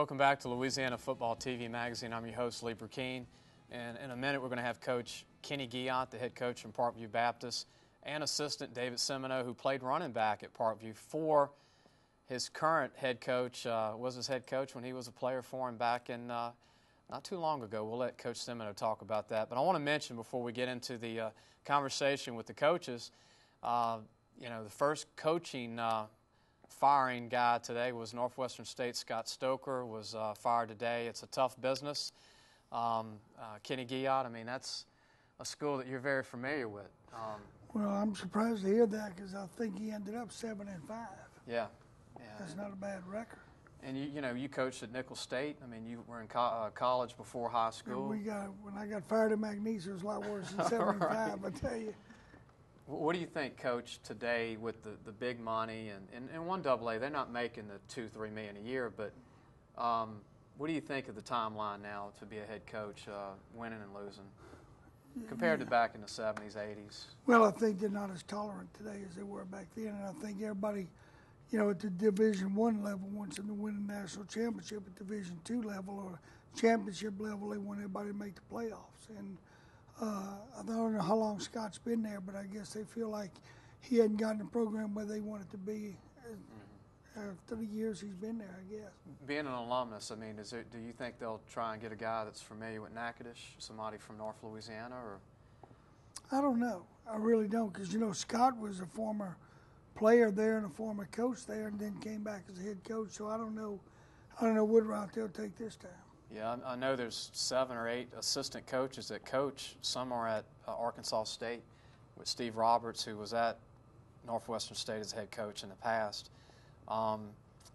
Welcome back to Louisiana Football TV Magazine. I'm your host, Lee Burkeen. And in a minute, we're going to have Coach Kenny Guillotte, the head coach from Parkview Baptist, and assistant David Semino, who played running back at Parkview for his current head coach, was his head coach when he was a player for him back in not too long ago. We'll let Coach Semino talk about that. But I want to mention before we get into the conversation with the coaches, the first coaching firing guy today was Northwestern State. Scott Stoker was fired today. It's a tough business. Kenny Guillotte, I mean, that's a school that you're very familiar with. Well, I'm surprised to hear that because I think he ended up 7-5. Yeah. That's not a bad record. And you coached at Nicholls State. I mean, you were in college before high school. When I got fired at McNeese, it was a lot worse than 75. Right. I tell you. What do you think, Coach, today with the big money and 1AA, they're not making the $2-3 million a year, but what do you think of the timeline now to be a head coach, winning and losing, compared to back in the 70s, 80s? Well, I think they're not as tolerant today as they were back then, and I think everybody, at the Division I level wants them to win a national championship. At Division II level or championship level, they want everybody to make the playoffs. And I don't know how long Scott's been there, but I guess they feel like he hadn't gotten the program where they want it to be after the years he's been there, I guess. Being an alumnus, I mean, do you think they'll try and get a guy that's familiar with Natchitoches, somebody from North Louisiana, or? I don't know. I really don't, because, Scott was a former player there and a former coach there and then came back as a head coach, so I don't know what route they'll take this time. Yeah, I know there's 7 or 8 assistant coaches that coach. Some are at Arkansas State with Steve Roberts, who was at Northwestern State as head coach in the past. And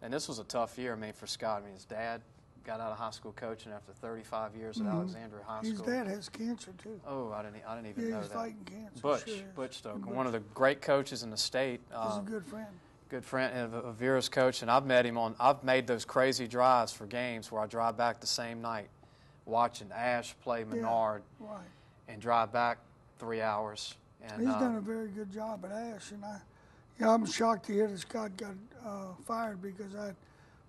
this was a tough year, I mean, for Scott. I mean, his dad got out of high school coaching after 35 years at Alexandria High School. His dad has cancer, too. Oh, I didn't even know that. He's fighting cancer. Butch Stoker, one of the great coaches in the state. He's a good friend. Good friend of Vera's coach, and I've made those crazy drives for games where I drive back the same night, watching Ash play Menard, and drive back 3 hours. And he's done a very good job at Ash, and I'm shocked to hear that Scott got fired because I'd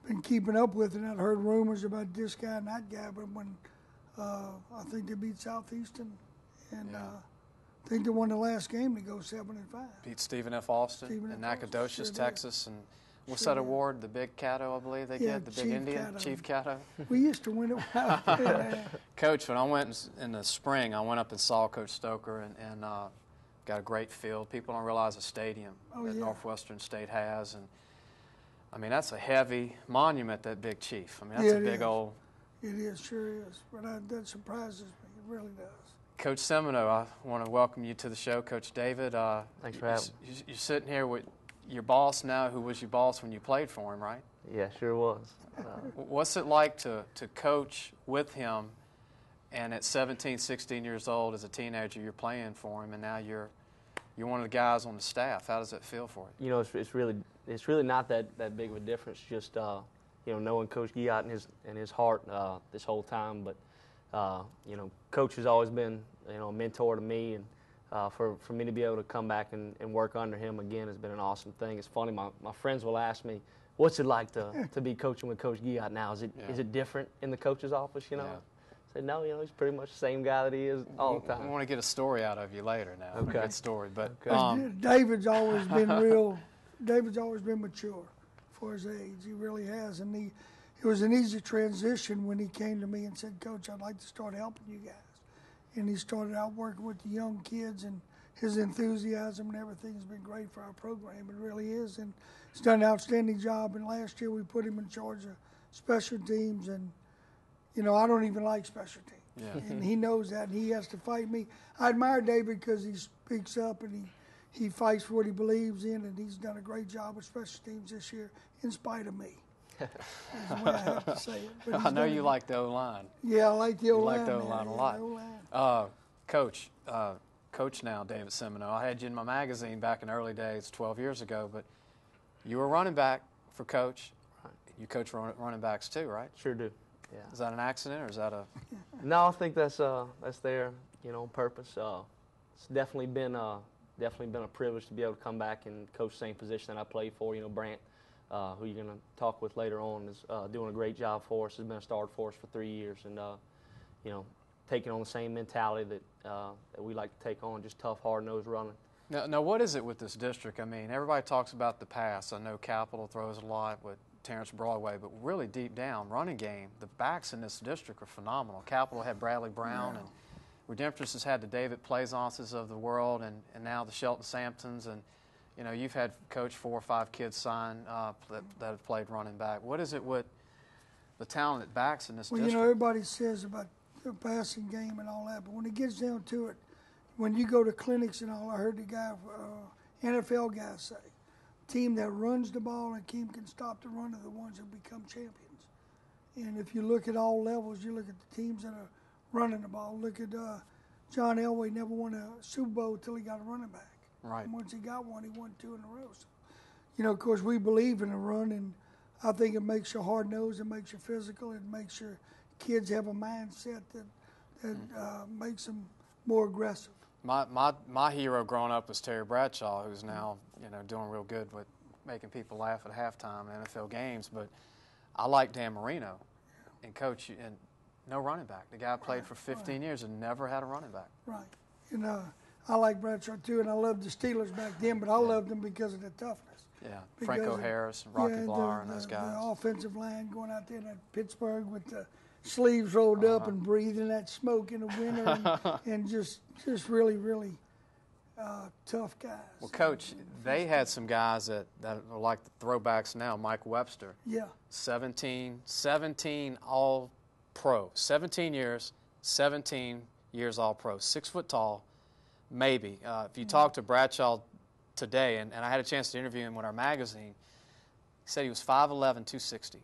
been keeping up with it and I'd heard rumors about this guy and that guy, but when I think they beat Southeastern, and I think they won the last game to go 7-5. Beat Stephen F. Austin in Nacogdoches, Texas, and what's that award? The Big Cato, I believe they get, the Big Indian, Chief Cato. We used to win it when I was there. Coach, when I went in the spring, I went up and saw Coach Stoker and got a great field. People don't realize the stadium that Northwestern State has, and I mean that's a heavy monument, that Big Chief. I mean that's a big old. It is, sure is, but that surprises me. It really does. Coach Semino, I want to welcome you to the show. Coach David, thanks for having me. You're sitting here with your boss now, who was your boss when you played for him, right? Yeah, sure was. What's it like to coach with him, and at 17, 16 years old, as a teenager, you're playing for him, and now you're one of the guys on the staff? How does that feel for you? It's really not that big of a difference. Just knowing Coach Guillotte and his heart this whole time, but. Coach has always been, a mentor to me, and for me to be able to come back and work under him again has been an awesome thing. It's funny, my friends will ask me, what's it like to be coaching with Coach Guillotte now? Is it different in the coach's office, I said, no, he's pretty much the same guy that he is all the time. I want to get a story out of you later now. Okay. A good story. But David's always been David's always been mature for his age. He really has, and it was an easy transition when he came to me and said, Coach, I'd like to start helping you guys. And he started out working with the young kids, and his enthusiasm and everything has been great for our program. It really is. And he's done an outstanding job. And last year we put him in charge of special teams. And, I don't even like special teams. Yeah. And he knows that, and he has to fight me. I admire David because he speaks up and he fights for what he believes in, and he's done a great job with special teams this year in spite of me. That's the way I have to say it. But I know you like the O-line. Yeah, I like the O-line. You like the O-line a lot. Coach now, David Semino. I had you in my magazine back in the early days, 12 years ago, but you were running back for Coach. Right. You coach running backs too, right? Sure do. Yeah. Is that an accident or is that a? No, I think that's there, on purpose. It's definitely been a privilege to be able to come back and coach the same position that I played for. Brant who you're going to talk with later on, is doing a great job for us. Has been a starter for us for 3 years, and you know, taking on the same mentality that we like to take on, just tough, hard-nosed running. Now, what is it with this district? I mean, everybody talks about the pass. I know Capital throws a lot with Terrence Broadway, but really deep down, running game, the backs in this district are phenomenal. Capital had Bradley Brown, and Redemptress has had the David Plaisance of the world, and now the Shelton Sampsons, and you know, you've had coach 4 or 5 kids sign that have played running back. What is it with the talented backs in this district? Well, you know, everybody says about the passing game and all that, but when it gets down to it, when you go to clinics and all, I heard the guy, NFL guys say, team that runs the ball and team can stop the run are the ones that become champions. And if you look at all levels, you look at the teams that are running the ball. Look at John Elway never won a Super Bowl until he got a running back. Right. And once he got one, he won 2 in a row. So, you know, of course, we believe in the run, and I think it makes you hard-nosed, it makes you physical, it makes your kids have a mindset that makes them more aggressive. My hero growing up was Terry Bradshaw, who's now, you know, doing real good with making people laugh at halftime in NFL games. But I like Dan Marino, and coach, and no running back. The guy played for 15 years and never had a running back. Right. And I like Bradshaw too, and I loved the Steelers back then, but I loved them because of the toughness. Yeah, Franco Harris, Rocky Blar, and those guys. The offensive line going out there in Pittsburgh with the sleeves rolled up and breathing that smoke in the winter, and just really, really tough guys. Well, Coach, they had some guys that are like the throwbacks now. Mike Webster. Yeah. 17 All-Pro. 17 years All-Pro. 6 foot tall, maybe. If you talk to Bradshaw today, and I had a chance to interview him with our magazine, he said he was 5'11", 260.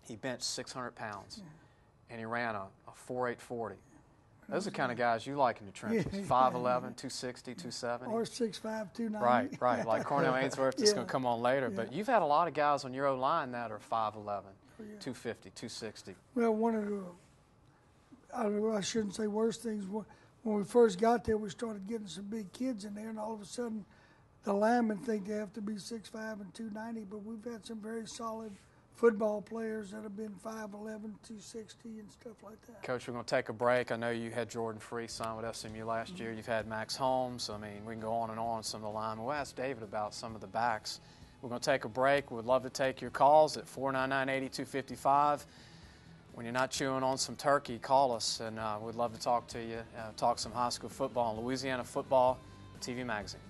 He benched 600 pounds, and he ran a 4.8 40. Those are the kind of guys you like in the trenches. 5'11", 260, 270. Or 6'5", 290. Right. Like Cornell Ainsworth is going to come on later. Yeah. But you've had a lot of guys on your O-line that are 5'11", 250, 260. Well, one of the, I shouldn't say worst things, when we first got there, we started getting some big kids in there, and all of a sudden the linemen think they have to be 6'5" and 290, but we've had some very solid football players that have been 5'11", 260 and stuff like that. Coach, we're going to take a break. I know you had Jordan Free sign with SMU last year. You've had Max Holmes. I mean, we can go on and on some of the linemen. We'll ask David about some of the backs. We're going to take a break. We'd love to take your calls at 499-8255. When you're not chewing on some turkey, call us, and we'd love to talk to you, talk some high school football and Louisiana football TV magazine.